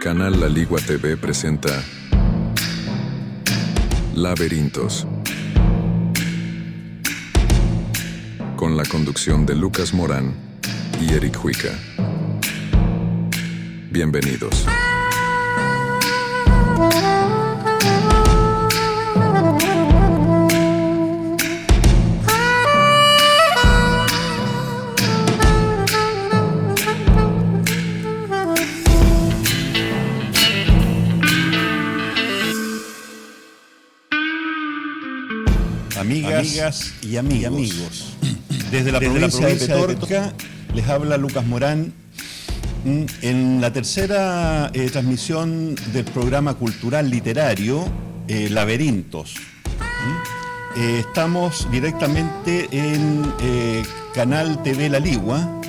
Canal La Ligua TV presenta Laberintos, con la conducción de Lucas Morán y Eric Huica. Bienvenidos. Amigas y amigos. Desde la provincia de Petorca les habla Lucas Morán en la tercera transmisión del programa cultural literario Laberintos. Estamos directamente en Canal TV La Ligua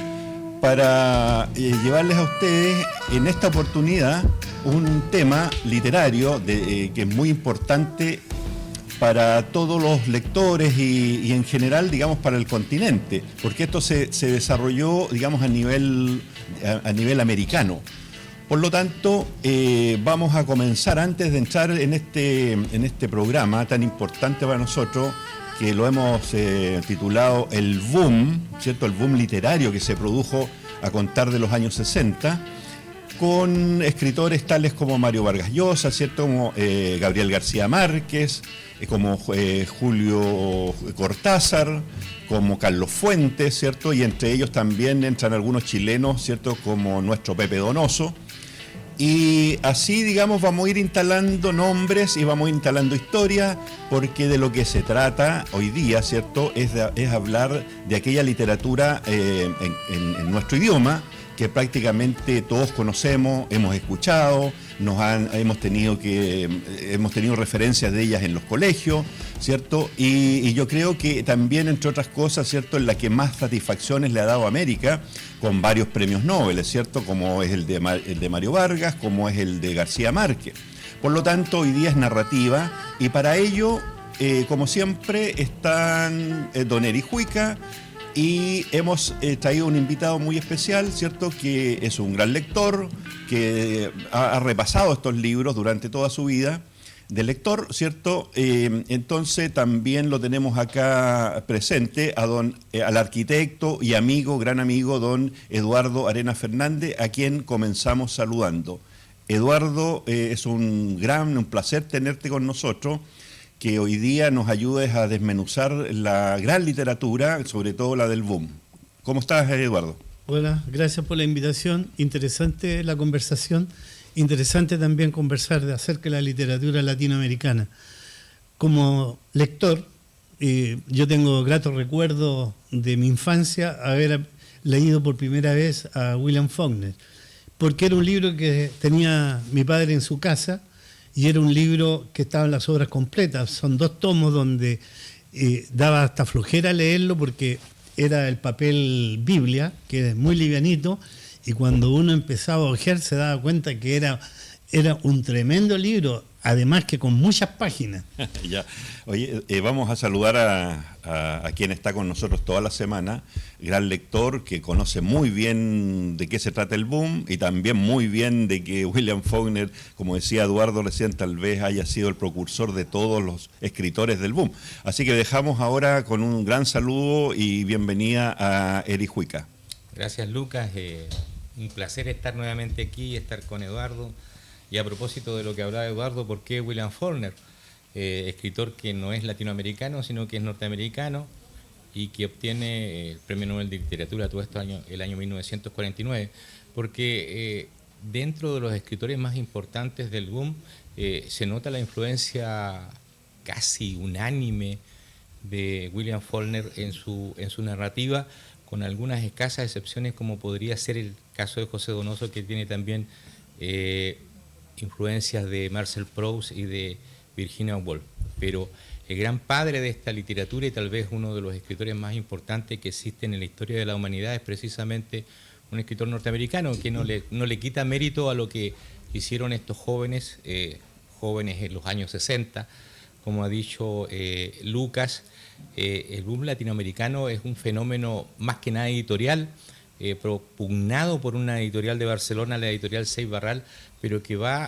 para llevarles a ustedes en esta oportunidad un tema literario que es muy importante para todos los lectores y en general, digamos, para el continente, porque esto se desarrolló, digamos, a nivel americano. Por lo tanto, vamos a comenzar, antes de entrar en este programa tan importante para nosotros, que lo hemos titulado El Boom, ¿cierto? El boom literario que se produjo a contar de los años 60, con escritores tales como Mario Vargas Llosa, ¿cierto? Como Gabriel García Márquez, como Julio Cortázar, como Carlos Fuentes, ¿cierto? Y entre ellos también entran algunos chilenos, ¿cierto? Como nuestro Pepe Donoso. Y así, digamos, vamos a ir instalando nombres y vamos a ir instalando historia, porque de lo que se trata hoy día, ¿cierto? Es hablar de aquella literatura en nuestro idioma, que prácticamente todos conocemos, hemos escuchado, hemos tenido referencias de ellas en los colegios, ¿cierto? Y yo creo que también, entre otras cosas, ¿cierto?, en la que más satisfacciones le ha dado a América, con varios premios Nobel, ¿cierto?, como es el de Mario Vargas, como es el de García Márquez. Por lo tanto, hoy día es narrativa, y para ello, como siempre, están don Eric Huica, y hemos traído un invitado muy especial, ¿cierto?, que es un gran lector, que ha repasado estos libros durante toda su vida de lector, ¿cierto? Entonces también lo tenemos acá presente al arquitecto y amigo, gran amigo, don Eduardo Arenas Fernández, a quien comenzamos saludando. Eduardo, es un placer tenerte con nosotros, que hoy día nos ayudes a desmenuzar la gran literatura, sobre todo la del boom. ¿Cómo estás, Eduardo? Hola, gracias por la invitación. Interesante la conversación. Interesante también conversar acerca de la literatura latinoamericana. Como lector, yo tengo gratos recuerdos de mi infancia haber leído por primera vez a William Faulkner, porque era un libro que tenía mi padre en su casa, y era un libro que estaba en las obras completas. Son 2 tomos donde daba hasta flojera leerlo, porque era el papel Biblia, que es muy livianito, y cuando uno empezaba a hojear se daba cuenta que era un tremendo libro, además que con muchas páginas. Ya. Oye, vamos a saludar a quien está con nosotros toda la semana, gran lector que conoce muy bien de qué se trata el boom, y también muy bien de que William Faulkner, como decía Eduardo recién, tal vez haya sido el precursor de todos los escritores del boom. Así que dejamos ahora con un gran saludo y bienvenida a Eric Huica. Gracias, Lucas. Un placer estar nuevamente aquí, estar con Eduardo. Y a propósito de lo que hablaba Eduardo, ¿por qué William Faulkner? Escritor que no es latinoamericano, sino que es norteamericano, y que obtiene el Premio Nobel de Literatura todo esto el año 1949, porque dentro de los escritores más importantes del boom se nota la influencia casi unánime de William Faulkner en su narrativa, con algunas escasas excepciones, como podría ser el caso de José Donoso, que tiene también influencias de Marcel Proust y de Virginia Woolf. Pero el gran padre de esta literatura, y tal vez uno de los escritores más importantes que existen en la historia de la humanidad, es precisamente un escritor norteamericano, que no le quita mérito a lo que hicieron estos jóvenes en los años 60. Como ha dicho Lucas, el boom latinoamericano es un fenómeno más que nada editorial, propugnado por una editorial de Barcelona, la editorial Seix Barral, pero que va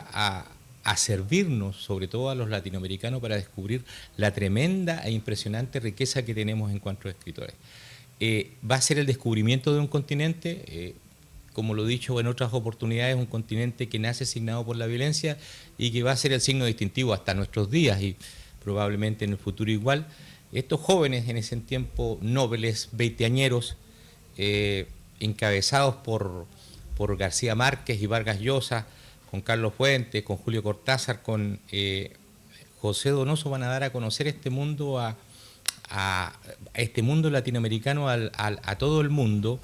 a servirnos, sobre todo a los latinoamericanos, para descubrir la tremenda e impresionante riqueza que tenemos en cuanto a escritores. Va a ser el descubrimiento de un continente, como lo he dicho en otras oportunidades, un continente que nace signado por la violencia y que va a ser el signo distintivo hasta nuestros días y probablemente en el futuro igual. Estos jóvenes en ese tiempo nobles, veinteañeros, encabezados por García Márquez y Vargas Llosa, con Carlos Fuentes, con Julio Cortázar, con José Donoso, van a dar a conocer este mundo a este mundo latinoamericano a todo el mundo,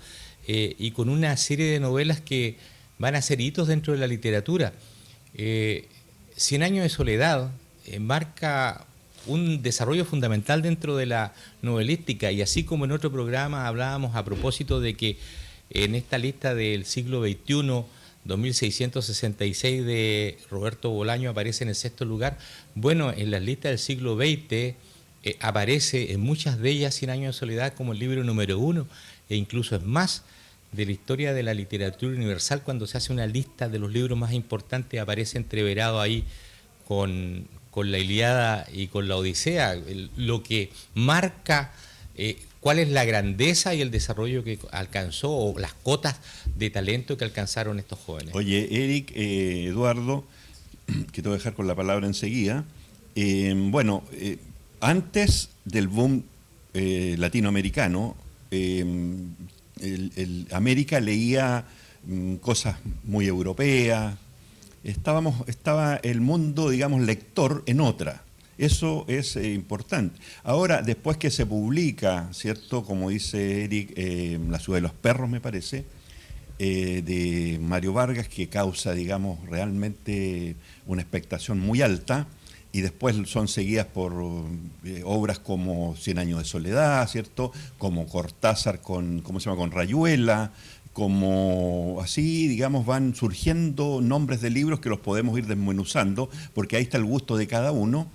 y con una serie de novelas que van a ser hitos dentro de la literatura. 100 años de soledad marca un desarrollo fundamental dentro de la novelística, y así como en otro programa hablábamos a propósito de que en esta lista del siglo XXI, 2666 de Roberto Bolaño aparece en el 6º lugar, bueno, en las listas del siglo XX aparece en muchas de ellas 100 años de soledad como el libro número 1, e incluso es más, de la historia de la literatura universal, cuando se hace una lista de los libros más importantes, aparece entreverado ahí con la Ilíada y con la Odisea, lo que marca cuál es la grandeza y el desarrollo que alcanzó, o las cotas de talento que alcanzaron estos jóvenes. Oye, Eric, Eduardo, que te voy a dejar con la palabra enseguida. Antes del boom latinoamericano, América leía cosas muy europeas, estaba el mundo, digamos, lector en otra. Eso es importante. Ahora, después que se publica, ¿cierto? Como dice Eric, La ciudad de los perros, me parece, de Mario Vargas, que causa, digamos, realmente una expectación muy alta, y después son seguidas por obras como 100 años de soledad, ¿cierto? Como Cortázar con Rayuela, como así, digamos, van surgiendo nombres de libros que los podemos ir desmenuzando, porque ahí está el gusto de cada uno.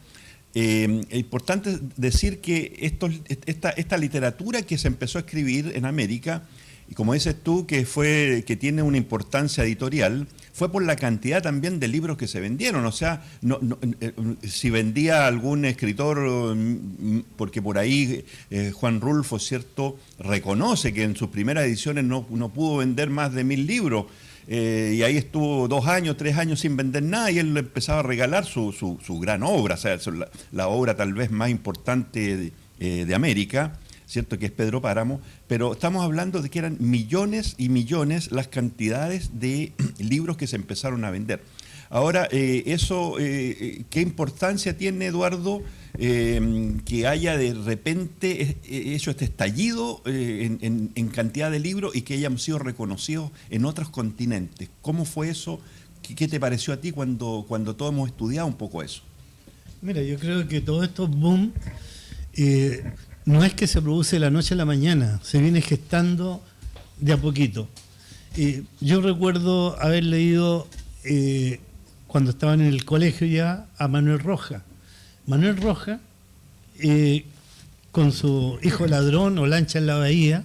Es importante decir que esta literatura que se empezó a escribir en América, y como dices tú, que tiene una importancia editorial, fue por la cantidad también de libros que se vendieron. O sea, si vendía algún escritor, porque por ahí Juan Rulfo, ¿cierto?, reconoce que en sus primeras ediciones no pudo vender más de 1000 libros, y ahí estuvo 2 años, 3 años sin vender nada, y él le empezaba a regalar su gran obra, o sea, la obra tal vez más importante de América, ¿cierto?, que es Pedro Páramo, pero estamos hablando de que eran millones y millones las cantidades de libros que se empezaron a vender. Ahora, ¿qué importancia tiene, Eduardo, que haya de repente hecho este estallido en cantidad de libros y que hayan sido reconocidos en otros continentes? ¿Cómo fue eso? ¿Qué te pareció a ti cuando todos hemos estudiado un poco eso? Mira, yo creo que todo esto boom no es que se produce de la noche a la mañana, se viene gestando de a poquito. Yo recuerdo haber leído, cuando estaba en el colegio ya, a Manuel Rojas. Manuel Rojas, con su Hijo Ladrón o Lancha en la Bahía,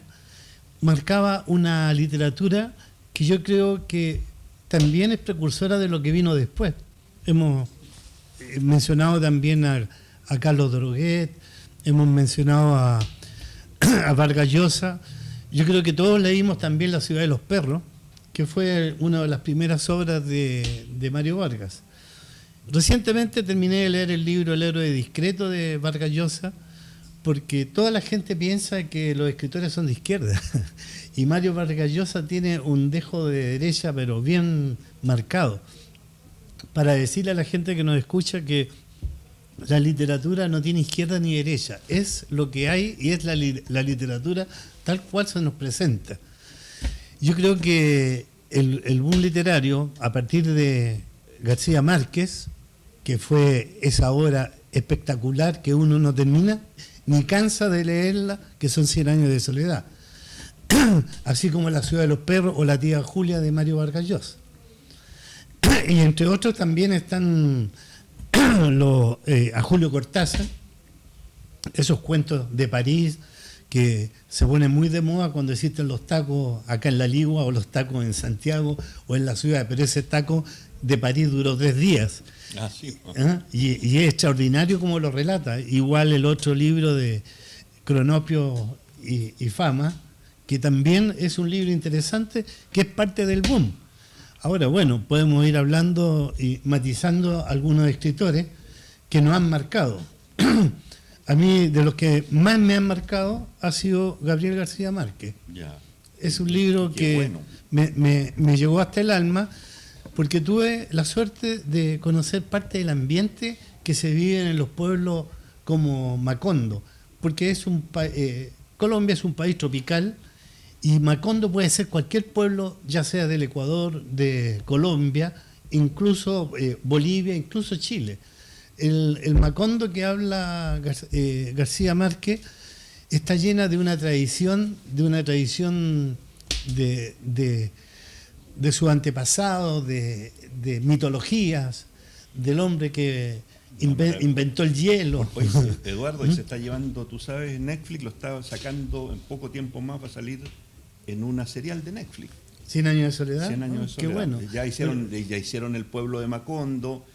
marcaba una literatura que yo creo que también es precursora de lo que vino después. Hemos mencionado también a Carlos Droguet, hemos mencionado a Vargas Llosa. Yo creo que todos leímos también La ciudad de los perros, que fue una de las primeras obras de Mario Vargas. Recientemente terminé de leer el libro El héroe discreto de Vargas Llosa, porque toda la gente piensa que los escritores son de izquierda, y Mario Vargas Llosa tiene un dejo de derecha, pero bien marcado, para decirle a la gente que nos escucha que la literatura no tiene izquierda ni derecha, es lo que hay, y es la literatura tal cual se nos presenta. Yo creo que el boom literario, a partir de García Márquez, que fue esa obra espectacular que uno no termina ni cansa de leerla, que son 100 años de soledad, así como La ciudad de los perros o La tía Julia de Mario Vargas Llosa. Y entre otros también están a Julio Cortázar, esos cuentos de París que se pone muy de moda cuando existen los tacos acá en La Ligua o los tacos en Santiago o en la ciudad, pero ese taco de París duró 3 días. Ah, sí. ¿Ah? Y es extraordinario como lo relata. Igual el otro libro de Cronopio y Fama, que también es un libro interesante, que es parte del boom. Ahora, bueno, podemos ir hablando y matizando algunos escritores que nos han marcado. A mí, de los que más me han marcado, ha sido Gabriel García Márquez. Ya. Es un libro Qué que bueno. me llegó hasta el alma, porque tuve la suerte de conocer parte del ambiente que se vive en los pueblos como Macondo, porque es Colombia es un país tropical y Macondo puede ser cualquier pueblo, ya sea del Ecuador, de Colombia, incluso Bolivia, incluso Chile. El Macondo que habla García Márquez está llena de una tradición de su antepasado, de mitologías, del hombre que inventó el hielo. Oye, Eduardo, y se está llevando, tú sabes, Netflix lo está sacando en poco tiempo más, va a salir en una serial de Netflix. 100 años de soledad. 100 años de soledad. Qué bueno. Ya hicieron el pueblo de Macondo,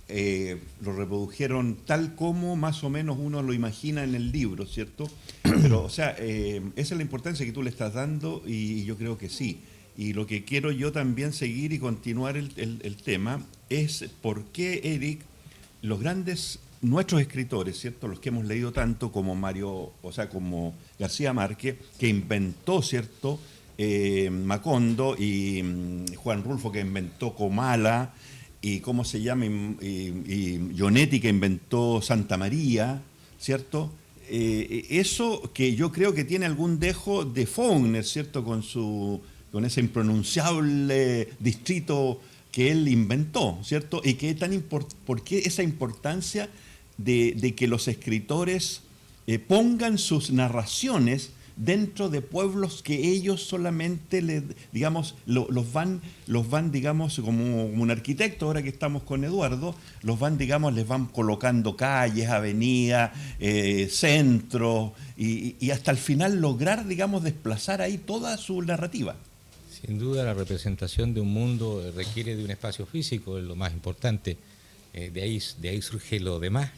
lo reprodujeron tal como más o menos uno lo imagina en el libro, ¿cierto? Pero, o sea, esa es la importancia que tú le estás dando y yo creo que sí. Y lo que quiero yo también seguir y continuar el tema es por qué, Eric, nuestros escritores, ¿cierto? Los que hemos leído tanto como como García Márquez, que inventó, ¿cierto? Macondo, y Juan Rulfo, que inventó Comala, y ¿cómo se llama? Y Jonetti, que inventó Santa María, ¿cierto? Eso que yo creo que tiene algún dejo de Faulkner, ¿cierto? Con ese impronunciable distrito que él inventó, ¿cierto? Y que ¿por qué esa importancia de que los escritores pongan sus narraciones dentro de pueblos que ellos solamente los van, digamos, como un arquitecto, ahora que estamos con Eduardo, les van colocando calles, avenidas, centros, y hasta el final lograr, digamos, desplazar ahí toda su narrativa. Sin duda la representación de un mundo requiere de un espacio físico, es lo más importante. De ahí surge lo demás.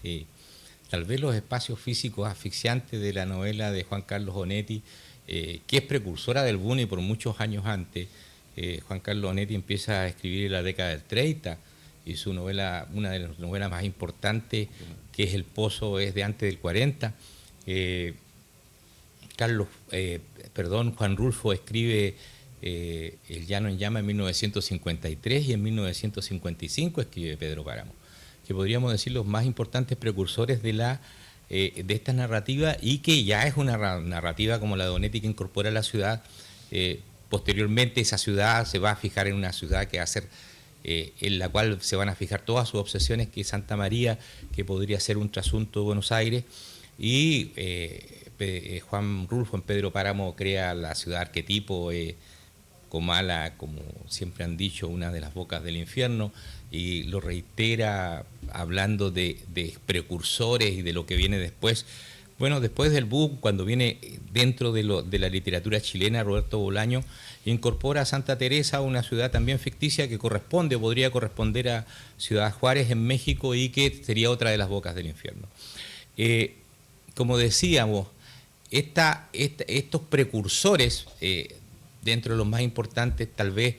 Tal vez los espacios físicos asfixiantes de la novela de Juan Carlos Onetti, que es precursora del boom y por muchos años antes. Juan Carlos Onetti empieza a escribir en la década del 30 y su novela, una de las novelas más importantes, que es El Pozo, es de antes del 40. Juan Rulfo escribe El Llano en Llama en 1953 y en 1955 escribe Pedro Páramo, que podríamos decir los más importantes precursores de esta narrativa, y que ya es una narrativa como la de Onetti, que incorpora la ciudad. Posteriormente esa ciudad se va a fijar en una ciudad que va a ser en la cual se van a fijar todas sus obsesiones, que es Santa María, que podría ser un trasunto de Buenos Aires, y Juan Rulfo en Pedro Páramo crea la ciudad arquetipo, Comala, como siempre han dicho, una de las bocas del infierno, y lo reitera hablando de precursores y de lo que viene después. Bueno, después del boom, cuando viene dentro de la literatura chilena, Roberto Bolaño incorpora a Santa Teresa, una ciudad también ficticia que podría corresponder a Ciudad Juárez en México, y que sería otra de las bocas del infierno. Como decíamos, estos precursores, dentro de los más importantes, tal vez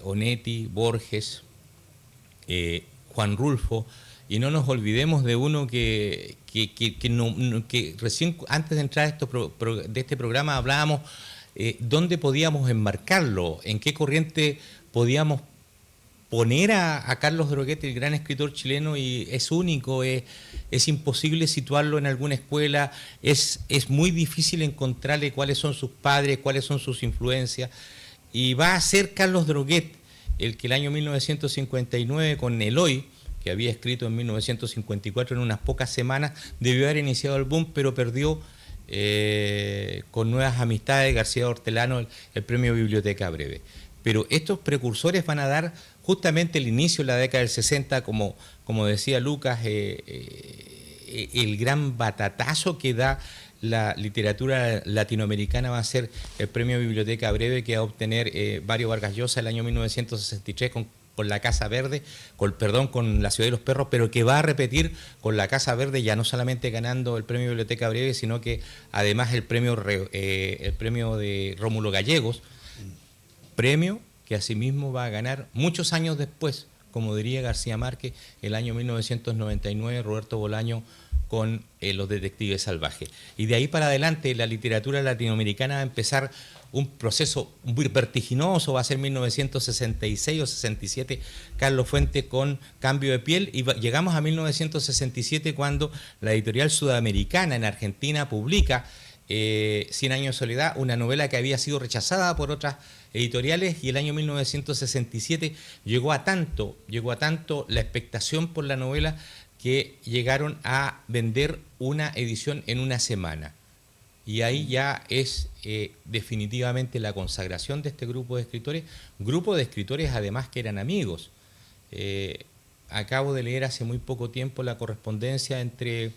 Onetti, Borges, Juan Rulfo, y no nos olvidemos de uno que recién antes de entrar de este programa hablábamos dónde podíamos enmarcarlo, en qué corriente podíamos poner a Carlos Droguett, el gran escritor chileno, y es único, es imposible situarlo en alguna escuela, es muy difícil encontrarle cuáles son sus padres, cuáles son sus influencias, y va a ser Carlos Droguett el que el año 1959 con Eloy, que había escrito en 1954 en unas pocas semanas, debió haber iniciado el boom, pero perdió con Nuevas Amistades, García Hortelano, el premio Biblioteca Breve. Pero estos precursores van a dar justamente el inicio de la década del 60, como decía Lucas, el gran batatazo que da la literatura latinoamericana va a ser el premio Biblioteca Breve que va a obtener Mario Vargas Llosa el año 1963 con La Casa Verde, con La Ciudad de los Perros, pero que va a repetir con La Casa Verde, ya no solamente ganando el premio Biblioteca Breve, sino que además el premio de Rómulo Gallegos, premio que asimismo va a ganar muchos años después, como diría García Márquez, el año 1999, Roberto Bolaño con Los Detectives Salvajes. Y de ahí para adelante la literatura latinoamericana va a empezar un proceso muy vertiginoso, va a ser 1966 o 67, Carlos Fuentes con Cambio de Piel, y llegamos a 1967 cuando la editorial Sudamericana en Argentina publica 100 años de soledad, una novela que había sido rechazada por otras editoriales, y el año 1967 llegó a tanto la expectación por la novela que llegaron a vender una edición en una semana. Y ahí ya es definitivamente la consagración de este grupo de escritores además que eran amigos. Acabo de leer hace muy poco tiempo la correspondencia entre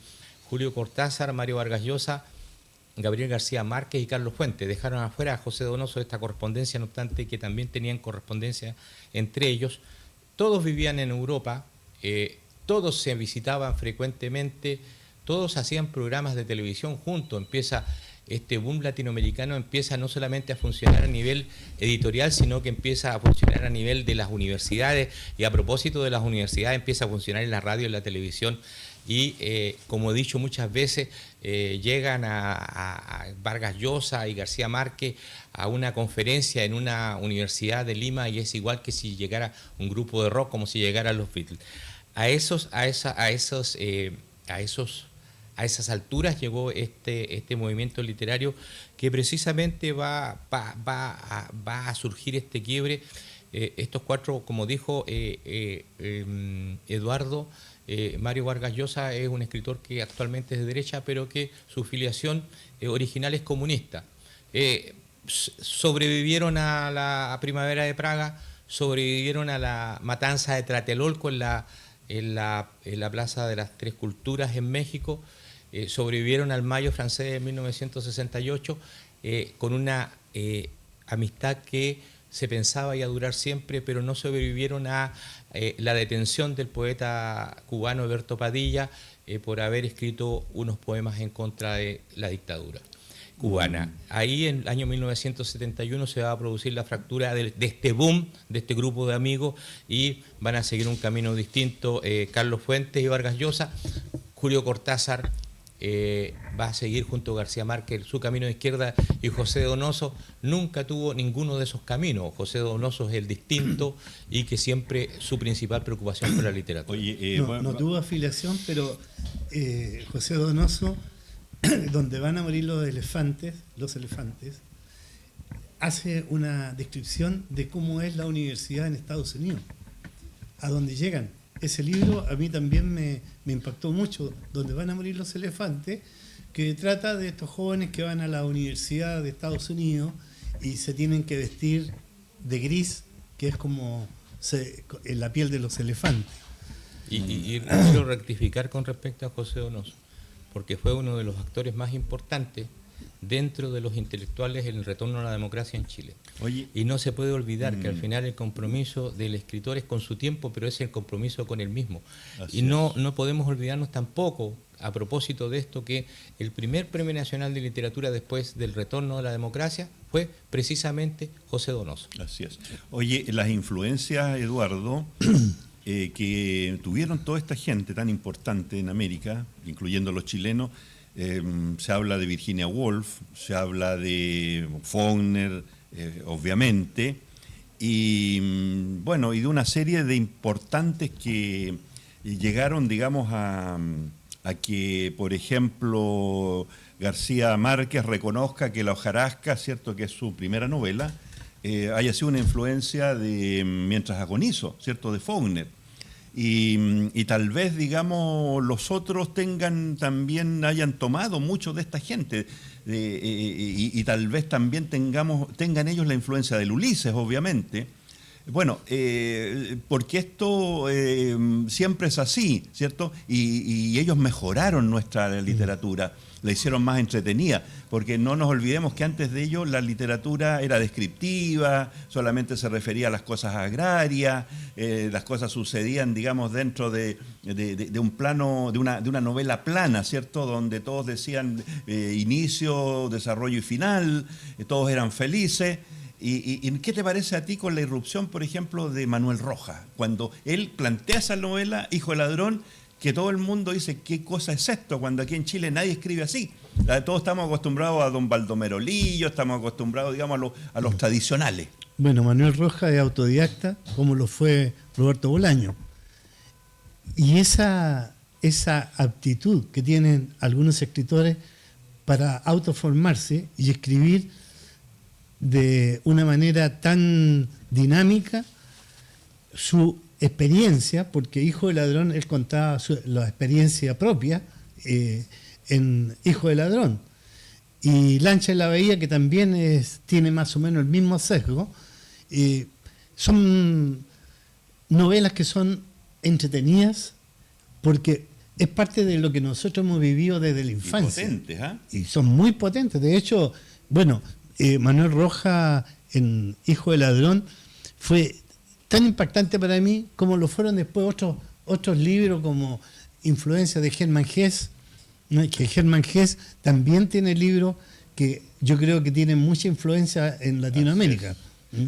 Julio Cortázar, Mario Vargas Llosa, Gabriel García Márquez y Carlos Fuentes. Dejaron afuera a José Donoso de esta correspondencia, no obstante que también tenían correspondencia entre ellos. Todos vivían en Europa, todos se visitaban frecuentemente, todos hacían programas de televisión juntos. Empieza este boom latinoamericano, empieza no solamente a funcionar a nivel editorial, sino que empieza a funcionar a nivel de las universidades, y a propósito de las universidades empieza a funcionar en la radio y en la televisión. Y como he dicho muchas veces, llegan a Vargas Llosa y García Márquez a una conferencia en una universidad de Lima, y es igual que si llegara un grupo de rock, como si llegaran los Beatles. A esas alturas llegó este movimiento literario que precisamente va a surgir este quiebre. Estos cuatro, como dijo Eduardo, Mario Vargas Llosa es un escritor que actualmente es de derecha, pero que su filiación original es comunista. Sobrevivieron a la Primavera de Praga, sobrevivieron a la matanza de Tlatelolco en la Plaza de las Tres Culturas en México, sobrevivieron al Mayo francés de 1968 con una amistad que se pensaba iba a durar siempre, pero no sobrevivieron a la detención del poeta cubano Eberto Padilla por haber escrito unos poemas en contra de la dictadura cubana. Ahí en el año 1971 se va a producir la fractura de este boom, de este grupo de amigos, y van a seguir un camino distinto Carlos Fuentes y Vargas Llosa. Julio Cortázar va a seguir junto a García Márquez su camino de izquierda, y José Donoso nunca tuvo ninguno de esos caminos. José Donoso es el distinto y que siempre su principal preocupación fue la literatura. Oye, no tuvo afiliación, pero José Donoso, donde van a morir los elefantes, hace una descripción de cómo es la universidad en Estados Unidos, a donde llegan. Ese libro a mí también me impactó mucho, donde van a morir los elefantes, que trata de estos jóvenes que van a la universidad de Estados Unidos y se tienen que vestir de gris, que es como en la piel de los elefantes. Y quiero rectificar con respecto a José Donoso, porque fue uno de los actores más importantes dentro de los intelectuales en el retorno a la democracia en Chile. Oye, y no se puede olvidar que al final el compromiso del escritor es con su tiempo, pero es el compromiso con él mismo. Y no podemos olvidarnos tampoco, a propósito de esto, que el primer Premio Nacional de Literatura después del retorno a la democracia fue precisamente José Donoso. Así es. Oye, las influencias, Eduardo, que tuvieron toda esta gente tan importante en América, incluyendo los chilenos, se habla de Virginia Woolf, se habla de Faulkner, obviamente, y bueno, y de una serie de importantes que llegaron, digamos, a que, por ejemplo, García Márquez reconozca que La hojarasca, cierto, que es su primera novela, haya sido una influencia de Mientras agonizo, cierto, de Faulkner. Y tal vez, digamos, los otros hayan tomado mucho de esta gente, y tal vez también tengan ellos la influencia del Ulises, obviamente. Bueno, porque esto siempre es así, ¿cierto? Y ellos mejoraron nuestra literatura, la hicieron más entretenida, porque no nos olvidemos que antes de ello la literatura era descriptiva, solamente se refería a las cosas agrarias, las cosas sucedían, digamos, dentro de un plano, de una novela plana, ¿cierto? Donde todos decían inicio, desarrollo y final, todos eran felices. ¿Y qué te parece a ti con la irrupción, por ejemplo, de Manuel Rojas? Cuando él plantea esa novela, Hijo de Ladrón, que todo el mundo dice, ¿qué cosa es esto? Cuando aquí en Chile nadie escribe así. Todos estamos acostumbrados a don Baldomero Lillo, estamos acostumbrados, digamos, a los tradicionales. Bueno, Manuel Rojas es autodidacta, como lo fue Roberto Bolaño. Y esa aptitud que tienen algunos escritores para autoformarse y escribir de una manera tan dinámica su experiencia, porque Hijo de Ladrón, él contaba la experiencia propia en Hijo de Ladrón. Y Lancha en la Bahía, que también tiene más o menos el mismo sesgo, son novelas que son entretenidas porque es parte de lo que nosotros hemos vivido desde la infancia. Y potentes, ¿eh? Y son muy potentes. De hecho, bueno, Manuel Rojas en Hijo de Ladrón fue tan impactante para mí como lo fueron después otros libros como Influencia de Hermann Hesse, ¿no? Que Hermann Hesse también tiene libros que yo creo que tienen mucha influencia en Latinoamérica.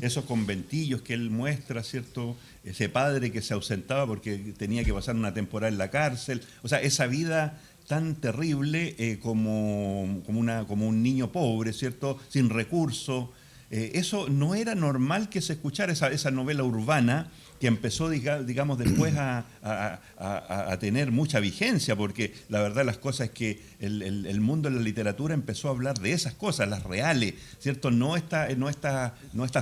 Esos conventillos que él muestra, ¿cierto? Ese padre que se ausentaba porque tenía que pasar una temporada en la cárcel. O sea, esa vida tan terrible como un niño pobre, ¿cierto? Sin recursos. Eso no era normal que se escuchara, esa novela urbana que empezó, digamos, después a tener mucha vigencia, porque la verdad las cosas es que el mundo de la literatura empezó a hablar de esas cosas, las reales, ¿cierto? No esta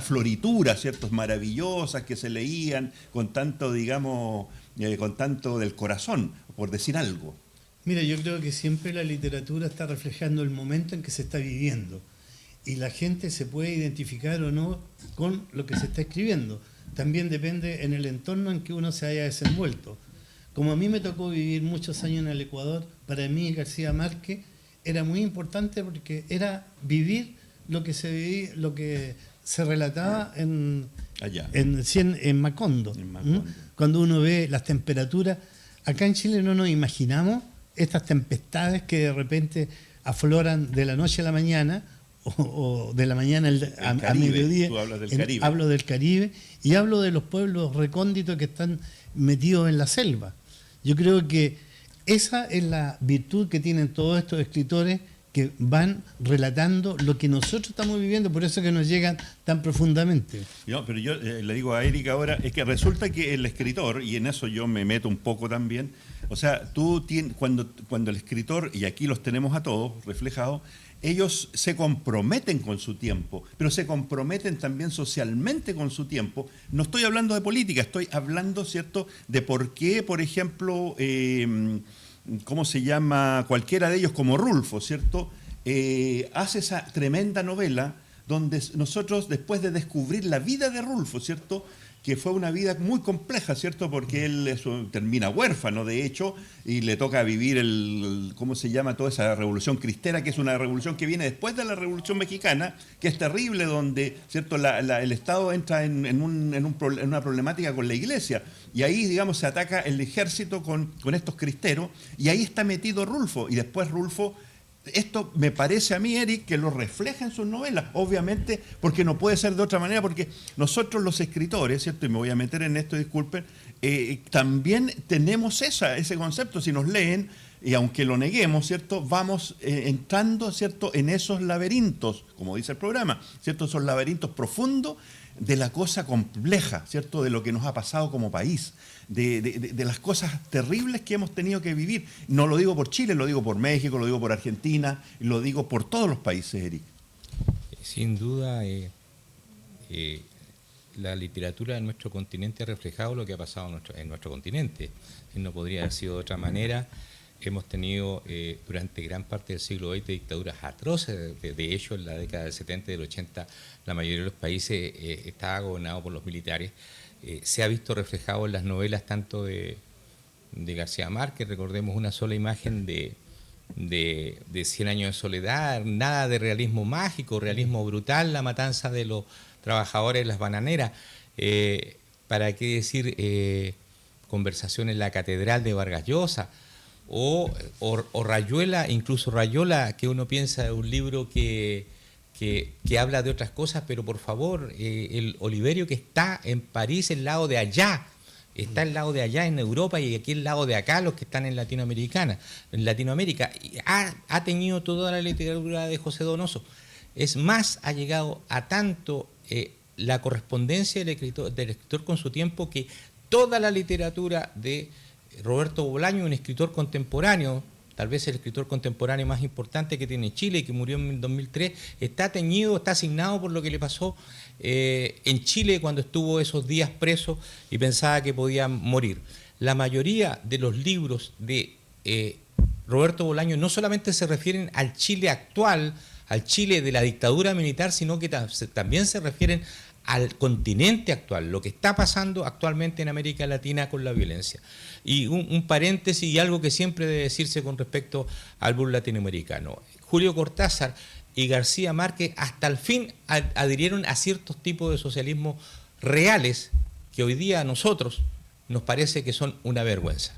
floritura, ¿cierto? Maravillosas que se leían con tanto, digamos, con tanto del corazón, por decir algo. Mira, yo creo que siempre la literatura está reflejando el momento en que se está viviendo y la gente se puede identificar o no con lo que se está escribiendo. También depende en el entorno en que uno se haya desenvuelto. Como a mí me tocó vivir muchos años en el Ecuador, para mí García Márquez era muy importante porque era vivir lo que se vivía, lo que se relataba en Macondo. Cuando uno ve las temperaturas, acá en Chile no nos imaginamos estas tempestades que de repente afloran de la noche a la mañana o de la mañana a mediodía. Tú hablas del Caribe. Hablo del Caribe y hablo de los pueblos recónditos que están metidos en la selva. Yo creo que esa es la virtud que tienen todos estos escritores que van relatando lo que nosotros estamos viviendo, por eso que nos llegan tan profundamente. No, pero yo le digo a Erika ahora, es que resulta que el escritor, y en eso yo me meto un poco también, o sea, cuando el escritor, y aquí los tenemos a todos reflejados, ellos se comprometen con su tiempo, pero se comprometen también socialmente con su tiempo. No estoy hablando de política, estoy hablando, ¿cierto?, de por qué, por ejemplo, ¿cómo se llama? Cualquiera de ellos, como Rulfo, ¿cierto?, hace esa tremenda novela donde nosotros, después de descubrir la vida de Rulfo, ¿cierto?, que fue una vida muy compleja, ¿cierto?, porque él termina huérfano, de hecho, y le toca vivir ¿cómo se llama?, toda esa revolución cristera, que es una revolución que viene después de la Revolución Mexicana, que es terrible, donde, ¿cierto?, el Estado entra en una problemática con la Iglesia, y ahí, digamos, se ataca el ejército con estos cristeros, y ahí está metido Rulfo, y después Rulfo. Esto me parece a mí, Eric, que lo refleja en sus novelas, obviamente, porque no puede ser de otra manera, porque nosotros los escritores, ¿cierto? Y me voy a meter en esto, disculpen, también tenemos ese concepto, si nos leen, y aunque lo neguemos, ¿cierto?, vamos entrando, ¿cierto?, en esos laberintos, como dice el programa, ¿cierto?, esos laberintos profundos de la cosa compleja, ¿cierto?, de lo que nos ha pasado como país, de las cosas terribles que hemos tenido que vivir. No lo digo por Chile, lo digo por México, lo digo por Argentina, lo digo por todos los países, Eric. Sin duda, la literatura de nuestro continente ha reflejado lo que ha pasado en nuestro continente. No podría haber sido de otra manera. Hemos tenido durante gran parte del siglo XX dictaduras atroces. De hecho, en la década del 70 y del 80, la mayoría de los países estaba gobernado por los militares. Se ha visto reflejado en las novelas tanto de García Márquez. Recordemos una sola imagen de de 100 años de soledad, nada de realismo mágico, realismo brutal, la matanza de los trabajadores de las bananeras. ¿Para qué decir Conversación en la Catedral de Vargas Llosa? O Rayuela, incluso Rayuela, que uno piensa de un libro que habla de otras cosas, pero por favor, el Oliverio que está en París, el lado de allá, está el lado de allá en Europa y aquí el lado de acá los que están en Latinoamérica, ha teñido toda la literatura de José Donoso. Es más, ha llegado a tanto la correspondencia del escritor con su tiempo que toda la literatura de Roberto Bolaño, un escritor contemporáneo, tal vez el escritor contemporáneo más importante que tiene Chile, que murió en 2003, está teñido, está asignado por lo que le pasó en Chile cuando estuvo esos días preso y pensaba que podía morir. La mayoría de los libros de Roberto Bolaño no solamente se refieren al Chile actual, al Chile de la dictadura militar, sino que también se refieren al continente actual, lo que está pasando actualmente en América Latina con la violencia. Y un paréntesis y algo que siempre debe decirse con respecto al boom latinoamericano. Julio Cortázar y García Márquez hasta el fin adhirieron a ciertos tipos de socialismo reales que hoy día a nosotros nos parece que son una vergüenza.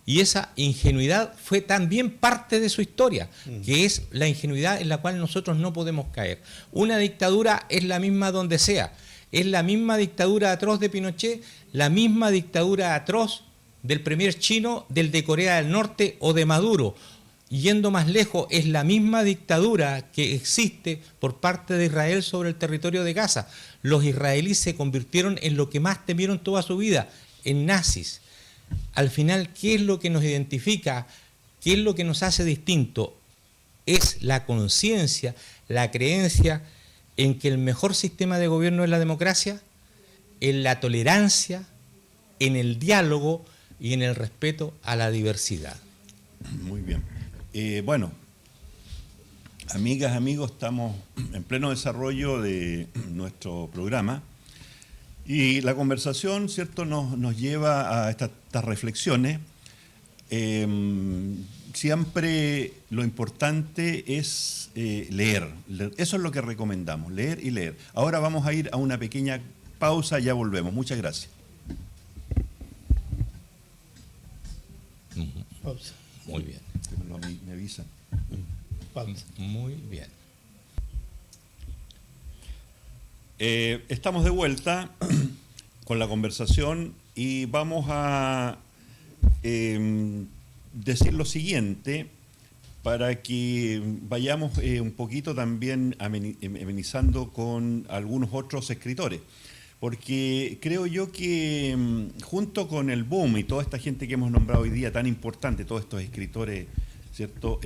Y esa ingenuidad fue también parte de su historia, que es la ingenuidad en la cual nosotros no podemos caer. Una dictadura es la misma donde sea. Es la misma dictadura atroz de Pinochet, la misma dictadura atroz del premier chino, del de Corea del Norte o de Maduro. Yendo más lejos, es la misma dictadura que existe por parte de Israel sobre el territorio de Gaza. Los israelíes se convirtieron en lo que más temieron toda su vida, en nazis. Al final, ¿qué es lo que nos identifica? ¿Qué es lo que nos hace distinto? Es la conciencia, la creencia en que el mejor sistema de gobierno es la democracia, en la tolerancia, en el diálogo y en el respeto a la diversidad. Muy bien. Bueno, amigas, amigos, estamos en pleno desarrollo de nuestro programa. Y la conversación, ¿cierto?, nos lleva a estas reflexiones. Siempre lo importante es leer. Eso es lo que recomendamos, leer y leer. Ahora vamos a ir a una pequeña pausa, ya volvemos. Muchas gracias. Pausa. Muy bien. Me avisan. Pausa. Muy bien. Estamos de vuelta con la conversación y vamos a decir lo siguiente para que vayamos un poquito también amenizando con algunos otros escritores. Porque creo yo que junto con el boom y toda esta gente que hemos nombrado hoy día tan importante, todos estos escritores, ¿cierto?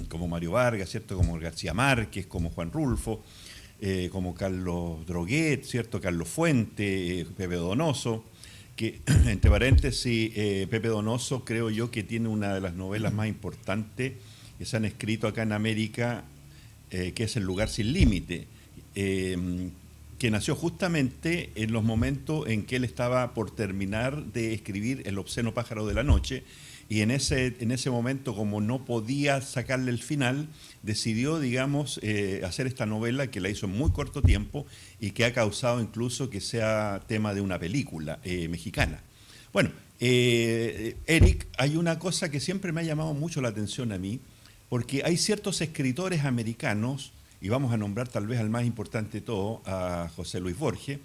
Como Mario Vargas, ¿cierto? Como García Márquez, como Juan Rulfo, como Carlos Droguet, ¿cierto? Carlos Fuente, Pepe Donoso, que entre paréntesis, Pepe Donoso creo yo que tiene una de las novelas más importantes que se han escrito acá en América, que es El lugar sin límite, que nació justamente en los momentos en que él estaba por terminar de escribir El obsceno pájaro de la noche, y en ese momento, como no podía sacarle el final, decidió, digamos, hacer esta novela que la hizo en muy corto tiempo y que ha causado incluso que sea tema de una película mexicana. Bueno, Eric, hay una cosa que siempre me ha llamado mucho la atención a mí, porque hay ciertos escritores americanos, y vamos a nombrar tal vez al más importante de todo, a José Luis Borges,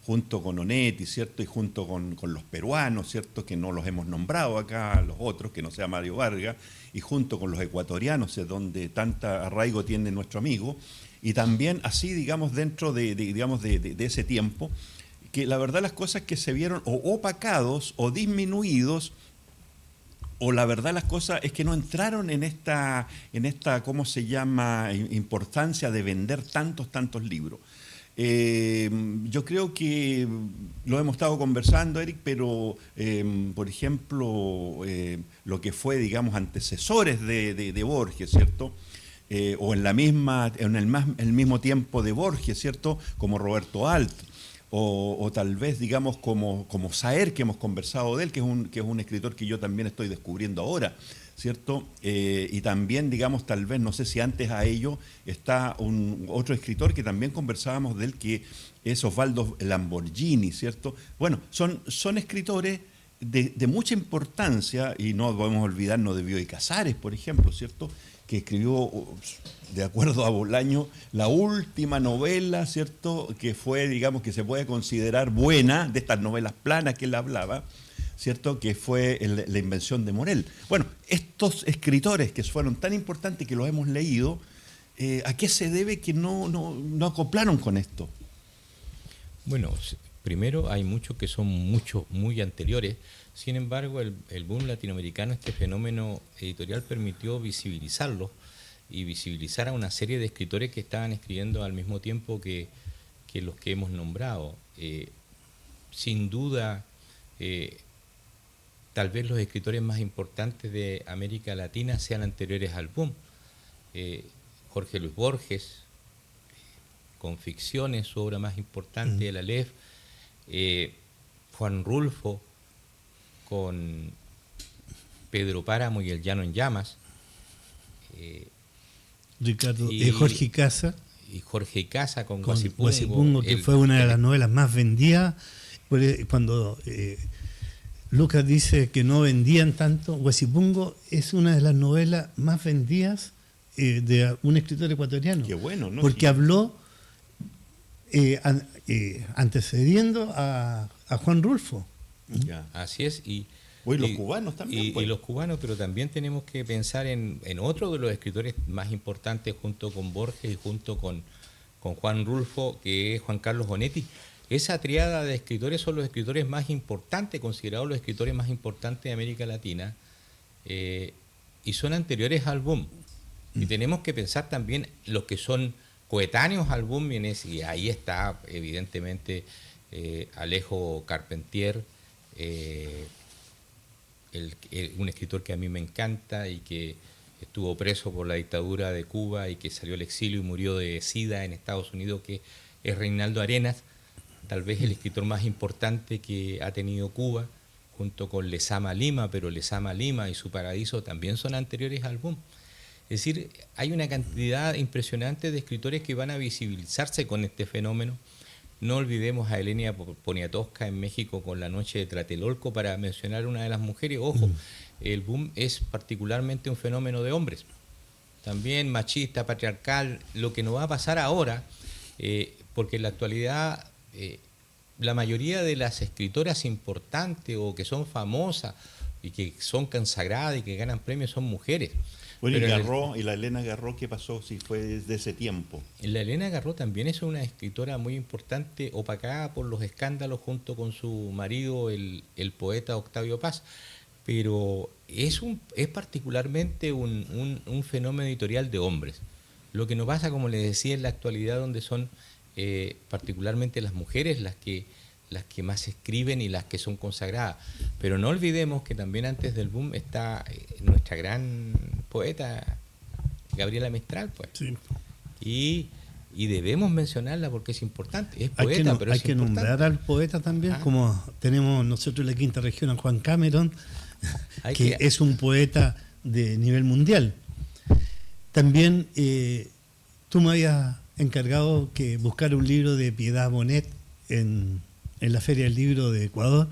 junto con Onetti, ¿cierto? Y junto con los peruanos, ¿cierto? Que no los hemos nombrado acá, los otros, que no sea Mario Vargas, y junto con los ecuatorianos, es donde tanta arraigo tiene nuestro amigo, y también así, digamos, dentro de ese tiempo, que la verdad las cosas que se vieron o opacados o disminuidos, o la verdad las cosas es que no entraron en esta ¿cómo se llama?, importancia de vender tantos libros. Yo creo que lo hemos estado conversando, Eric, pero por ejemplo, lo que fue, digamos, antecesores de Borges, ¿cierto? O en el mismo tiempo de Borges, ¿cierto? Como Roberto Alt, o tal vez, digamos, como Saer, que hemos conversado de él, que es un escritor que yo también estoy descubriendo ahora, ¿cierto? Y también, digamos, tal vez, no sé si antes a ello está otro escritor que también conversábamos de él, que es Osvaldo Lamborghini, ¿cierto? Bueno, son escritores de mucha importancia, y no podemos olvidarnos de Bioy Casares, por ejemplo, ¿cierto?, que escribió, de acuerdo a Bolaño, la última novela, ¿cierto?, que fue, digamos, que se puede considerar buena, de estas novelas planas que él hablaba, ¿cierto?, que fue La invención de Morel. Bueno, estos escritores que fueron tan importantes que los hemos leído, ¿a qué se debe que no acoplaron con esto? Bueno, primero hay muchos que son muy anteriores. Sin embargo, el boom latinoamericano, este fenómeno editorial, permitió visibilizarlo y visibilizar a una serie de escritores que estaban escribiendo al mismo tiempo que los que hemos nombrado. Sin duda, tal vez los escritores más importantes de América Latina sean anteriores al boom. Jorge Luis Borges, con Ficciones, su obra más importante, El Aleph, Juan Rulfo, con Pedro Páramo y El Llano en Llamas, Ricardo, Jorge Casa. Y Jorge Casa con Guasipungo, que fue una de las novelas más vendidas. Cuando Lucas dice que no vendían tanto, Guasipungo es una de las novelas más vendidas de un escritor ecuatoriano. Qué bueno, ¿no? Porque habló antecediendo a Juan Rulfo. Ya. Así es. Y los cubanos también. Y los cubanos, pero también tenemos que pensar en otro de los escritores más importantes, junto con Borges y junto con Juan Rulfo, que es Juan Carlos Onetti. Esa triada de escritores son los escritores más importantes, considerados los escritores más importantes de América Latina, y son anteriores al boom. Y tenemos que pensar también los que son coetáneos al boom, y ahí está evidentemente Alejo Carpentier, un escritor que a mí me encanta y que estuvo preso por la dictadura de Cuba y que salió al exilio y murió de SIDA en Estados Unidos, que es Reinaldo Arenas, tal vez el escritor más importante que ha tenido Cuba, junto con Lezama Lima, pero Lezama Lima y Su Paradiso también son anteriores al boom. Es decir, hay una cantidad impresionante de escritores que van a visibilizarse con este fenómeno. No olvidemos a Elenia Poniatowska en México con La Noche de Tlatelolco, para mencionar una de las mujeres. Ojo, el boom es particularmente un fenómeno de hombres, también machista, patriarcal. Lo que nos va a pasar ahora, porque en la actualidad la mayoría de las escritoras importantes o que son famosas y que son consagradas y que ganan premios son mujeres. Bueno, y la Elena Garro, ¿qué pasó si fue desde ese tiempo? La Elena Garro también es una escritora muy importante, opacada por los escándalos junto con su marido, el poeta Octavio Paz, pero es particularmente un fenómeno editorial de hombres. Lo que nos pasa, como les decía, en la actualidad, donde son particularmente las mujeres las que más escriben y las que son consagradas. Pero no olvidemos que también antes del boom está nuestra gran poeta Gabriela Mistral, pues. Sí. Y debemos mencionarla porque es importante. Es poeta, pero hay que nombrar al poeta también, como tenemos nosotros en la quinta región a Juan Cameron, que es un poeta de nivel mundial. También tú me habías encargado que buscar un libro de Piedad Bonet en la Feria del Libro de Ecuador.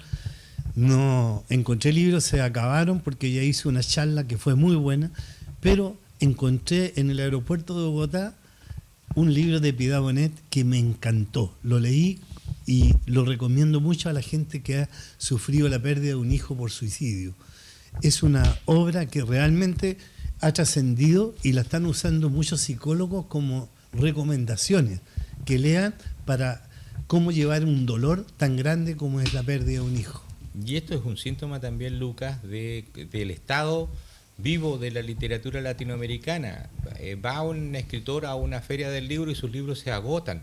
No encontré libros, se acabaron porque ella hizo una charla que fue muy buena, pero encontré en el aeropuerto de Bogotá un libro de Piedad Bonet que me encantó. Lo leí y lo recomiendo mucho a la gente que ha sufrido la pérdida de un hijo por suicidio. Es una obra que realmente ha trascendido y la están usando muchos psicólogos como recomendaciones que lean para cómo llevar un dolor tan grande como es la pérdida de un hijo. Y esto es un síntoma también, Lucas, del estado vivo de la literatura latinoamericana. Va un escritor a una feria del libro y sus libros se agotan.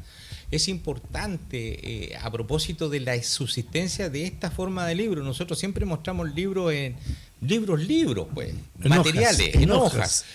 Es importante, a propósito de la subsistencia de esta forma de libro, nosotros siempre mostramos libros libros, pues, En materiales, hojas, en hojas.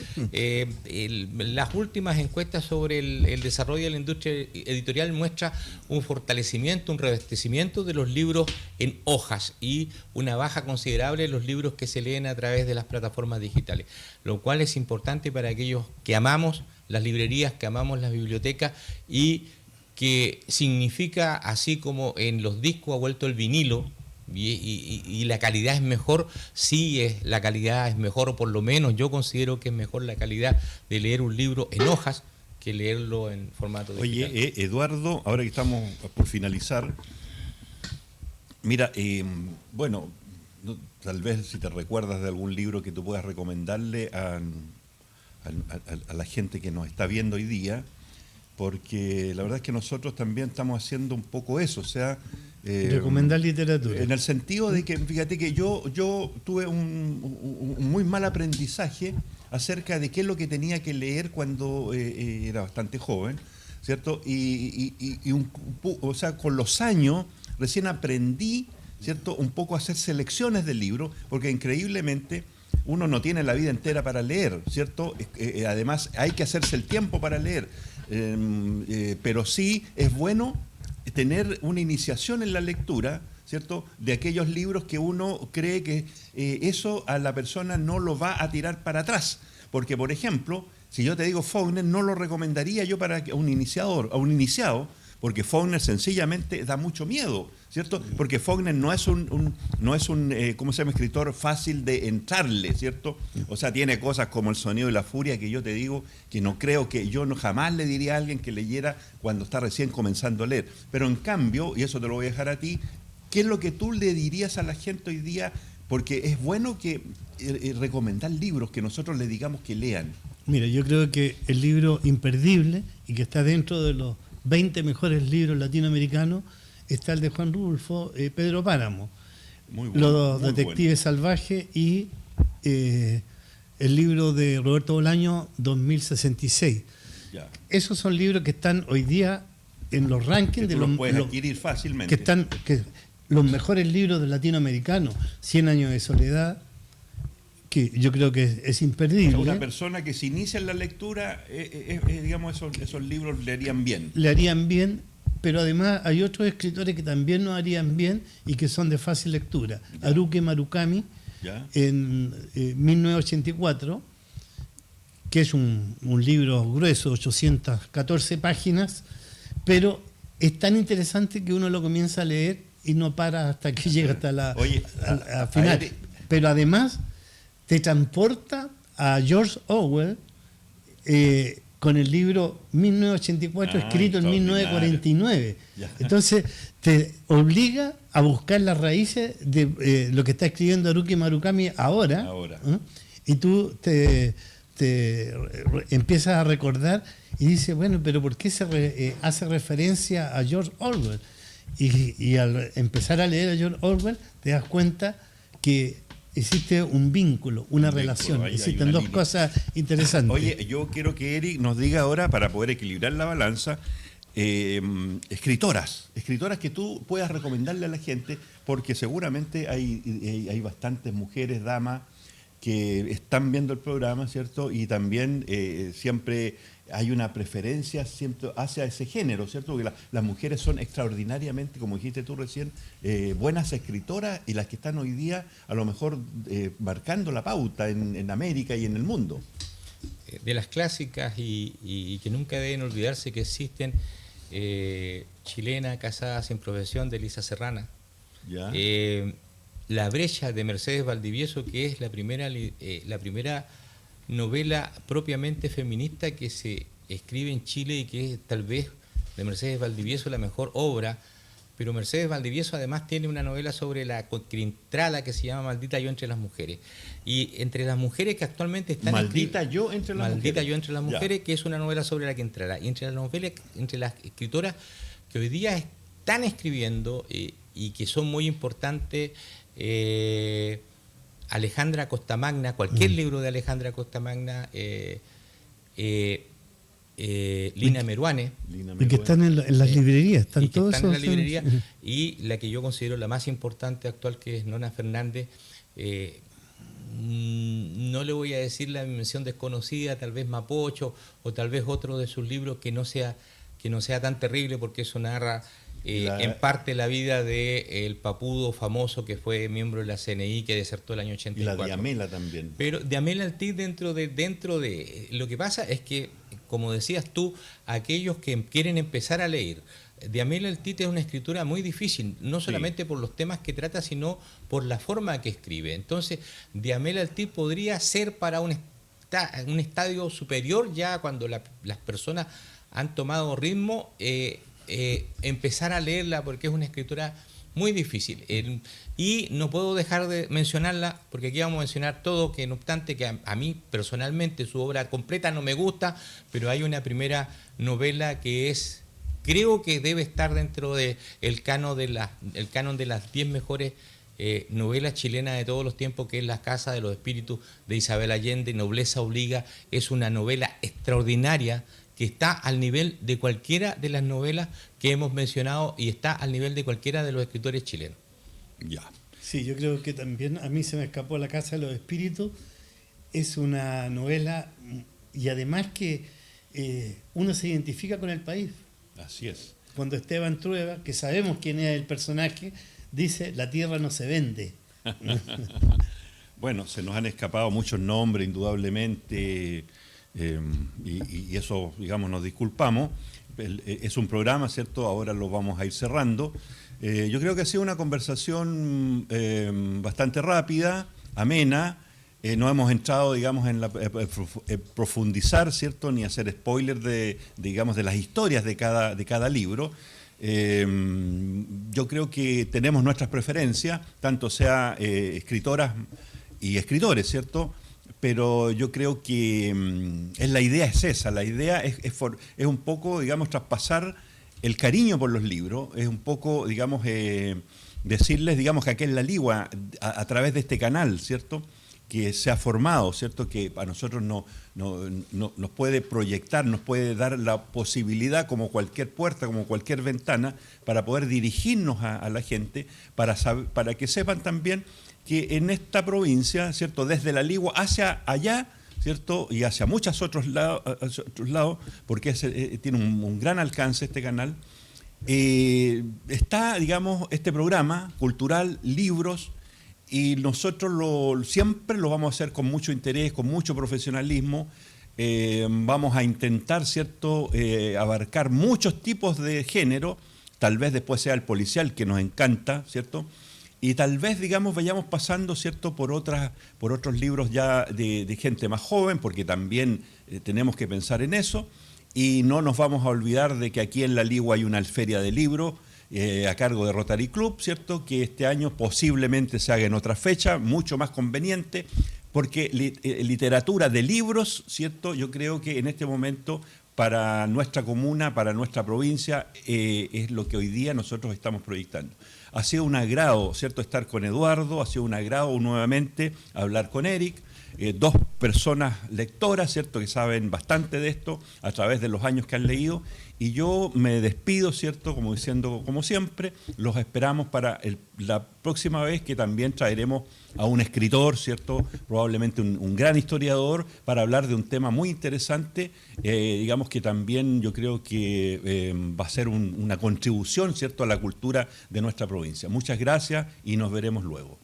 Las últimas encuestas sobre el desarrollo de la industria editorial muestra un fortalecimiento, un revestecimiento de los libros en hojas y una baja considerable de los libros que se leen a través de las plataformas digitales, lo cual es importante para aquellos que amamos las librerías, que amamos las bibliotecas y que significa, así como en los discos ha vuelto el vinilo, y la calidad es mejor, la calidad es mejor, o por lo menos yo considero que es mejor la calidad de leer un libro en hojas que leerlo en formato digital. Oye, Eduardo, ahora que estamos por finalizar, mira, bueno, tal vez si te recuerdas de algún libro que tú puedas recomendarle a la gente que nos está viendo hoy día, porque la verdad es que nosotros también estamos haciendo un poco eso, o sea... recomendar literatura. En el sentido de que, fíjate que yo tuve un muy mal aprendizaje acerca de qué es lo que tenía que leer cuando era bastante joven, ¿cierto? O sea, con los años recién aprendí, ¿cierto?, un poco a hacer selecciones de libros, porque increíblemente uno no tiene la vida entera para leer, ¿cierto? Además, hay que hacerse el tiempo para leer, pero sí es bueno tener una iniciación en la lectura, ¿cierto?, de aquellos libros que uno cree que eso a la persona no lo va a tirar para atrás. Porque, por ejemplo, si yo te digo Faulkner, no lo recomendaría yo para un iniciado, porque Faulkner sencillamente da mucho miedo, ¿cierto? Porque Faulkner no es un ¿cómo se llama?, escritor fácil de entrarle, ¿cierto? O sea, tiene cosas como El sonido y la furia que yo te digo que no creo que yo jamás le diría a alguien que leyera cuando está recién comenzando a leer. Pero en cambio, y eso te lo voy a dejar a ti, ¿qué es lo que tú le dirías a la gente hoy día? Porque es bueno que recomendar libros que nosotros les digamos que lean. Mira, yo creo que el libro imperdible y que está dentro de los 20 mejores libros latinoamericanos está el de Juan Rulfo, Pedro Páramo, Muy bueno, Los detectives salvajes y el libro de Roberto Bolaño, 2066. Ya. Esos son libros que están hoy día en los rankings Que de tú los puedes adquirir fácilmente. Los mejores libros del latinoamericano. 100 años de soledad, que yo creo que es imperdible. Una persona que se inicia en la lectura, digamos, esos libros le harían bien. Le harían bien, pero además hay otros escritores que también nos harían bien y que son de fácil lectura. Ya. Haruki Murakami, ¿Ya? en 1984, que es un libro grueso, 814 páginas, pero es tan interesante que uno lo comienza a leer y no para hasta que llega hasta la final. Pero además te transporta a George Orwell con el libro 1984, escrito en 1949. Ya. Entonces te obliga a buscar las raíces de lo que está escribiendo Haruki Murakami ahora. ¿Eh? Y tú te empiezas a recordar y dices, bueno, pero ¿por qué se hace referencia a George Orwell? Y al empezar a leer a George Orwell te das cuenta que existe un vínculo, una relación, existen dos cosas interesantes. Oye, yo quiero que Eric nos diga ahora, para poder equilibrar la balanza, escritoras que tú puedas recomendarle a la gente, porque seguramente hay bastantes mujeres, damas, que están viendo el programa, ¿cierto? Y también siempre hay una preferencia siempre hacia ese género, ¿cierto? Porque las mujeres son extraordinariamente, como dijiste tú recién, buenas escritoras, y las que están hoy día a lo mejor marcando la pauta en América y en el mundo. De las clásicas y que nunca deben olvidarse que existen, Chilena, casada sin profesión, de Elisa Serrana. ¿Ya? La brecha de Mercedes Valdivieso, que es la primera novela propiamente feminista que se escribe en Chile y que es tal vez de Mercedes Valdivieso la mejor obra, pero Mercedes Valdivieso además tiene una novela sobre la Quintrala que se llama Maldita yo entre las mujeres. Y entre las mujeres que actualmente están... Maldita yo entre las mujeres, que es una novela sobre la Quintrala. Y entre las escritoras que hoy día están escribiendo y que son muy importantes... Alejandra Costamagna, cualquier libro de Alejandra Costamagna, Lina Meruane, y que están en las librerías, están todos en la librería, y la que yo considero la más importante actual, que es Nona Fernández, no le voy a decir La Dimensión Desconocida, tal vez Mapocho, o tal vez otro de sus libros que no sea tan terrible, porque eso narra en parte la vida del papudo famoso que fue miembro de la CNI, que desertó el año 84. Y la Diamela también. Pero Diamela Ortiz dentro de... Lo que pasa es que, como decías tú, aquellos que quieren empezar a leer, Diamela Ortiz es una escritura muy difícil, no solamente por los temas que trata, sino por la forma que escribe. Entonces, Diamela Ortiz podría ser para un estadio superior, ya cuando las personas han tomado ritmo, empezar a leerla, porque es una escritura muy difícil. Y no puedo dejar de mencionarla, porque aquí vamos a mencionar todo, que no obstante que a mí personalmente su obra completa no me gusta, pero hay una primera novela que creo que debe estar dentro del canon de las 10 mejores novelas chilenas de todos los tiempos, que es La Casa de los Espíritus de Isabel Allende, Nobleza Obliga. Es una novela extraordinaria que está al nivel de cualquiera de las novelas que hemos mencionado y está al nivel de cualquiera de los escritores chilenos. Ya. Sí, yo creo que también a mí se me escapó La Casa de los Espíritus. Es una novela y además que uno se identifica con el país. Así es. Cuando Esteban Trueba, que sabemos quién es el personaje, dice: la tierra no se vende. Bueno, se nos han escapado muchos nombres, indudablemente, y eso, digamos, nos disculpamos. Es un programa, ¿cierto? Ahora lo vamos a ir cerrando. Yo creo que ha sido una conversación bastante rápida, amena. No hemos entrado, digamos, en profundizar, ¿cierto? Ni hacer spoilers de las historias de cada libro. Yo creo que tenemos nuestras preferencias, tanto sea escritoras y escritores, ¿cierto? Pero yo creo que la idea es esa, la idea es un poco, digamos, traspasar el cariño por los libros, es un poco, digamos, decirles, digamos, que aquí en La Ligua, a través de este canal, ¿cierto?, que se ha formado, ¿cierto?, que a nosotros nos puede proyectar, nos puede dar la posibilidad, como cualquier puerta, como cualquier ventana, para poder dirigirnos a la gente, para que sepan también que en esta provincia, ¿cierto?, desde La Ligua hacia allá, ¿cierto?, y hacia muchos otros lados, porque tiene un gran alcance este canal, está, digamos, este programa cultural, libros, y nosotros siempre lo vamos a hacer con mucho interés, con mucho profesionalismo. Vamos a intentar, ¿cierto?, abarcar muchos tipos de género, tal vez después sea el policial, que nos encanta, ¿cierto?, y tal vez, digamos, vayamos pasando, ¿cierto?, por otros libros ya de gente más joven, porque también tenemos que pensar en eso, y no nos vamos a olvidar de que aquí en La Ligua hay una feria de libros, a cargo de Rotary Club, ¿cierto?, que este año posiblemente se haga en otra fecha, mucho más conveniente, porque literatura de libros, ¿cierto?, yo creo que en este momento para nuestra comuna, para nuestra provincia, es lo que hoy día nosotros estamos proyectando. Ha sido un agrado, ¿cierto?, estar con Eduardo, ha sido un agrado nuevamente hablar con Eric, dos personas lectoras, ¿cierto?, que saben bastante de esto a través de los años que han leído, y yo me despido, ¿cierto?, como diciendo, como siempre, los esperamos para la próxima vez, que también traeremos a un escritor, ¿cierto?, probablemente un gran historiador, para hablar de un tema muy interesante, digamos que también yo creo que va a ser una contribución, ¿cierto?, a la cultura de nuestra provincia. Muchas gracias y nos veremos luego.